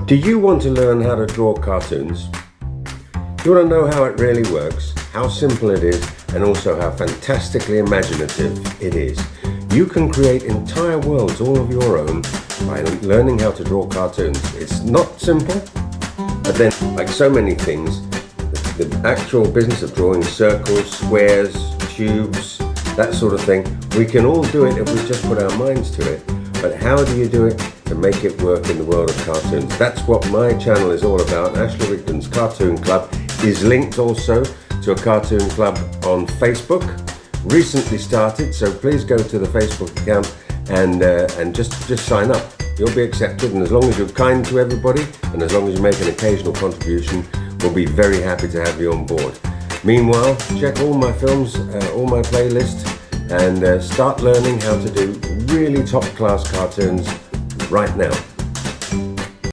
Do you want to learn how to draw cartoons? You want to know how it really works, how simple it is, and also how fantastically imaginative it is. You can create entire worlds all of your own by learning how to draw cartoons. It's not simple, but then, like so many things, the actual business of drawing circles, squares, tubes, that sort of thing, we can all do it if we just put our minds to it. But how do you do it to make it work in the world of cartoons? That's what my channel is all about. Ashley Rigdon's Cartoon Club is linked also to a cartoon club on Facebook. Recently started, so please go to the Facebook account and just sign up. You'll be accepted, and as long as you're kind to everybody and as long as you make an occasional contribution, we'll be very happy to have you on board. Meanwhile, check all my films, all my playlists, and start learning how to do really top-class cartoons right now.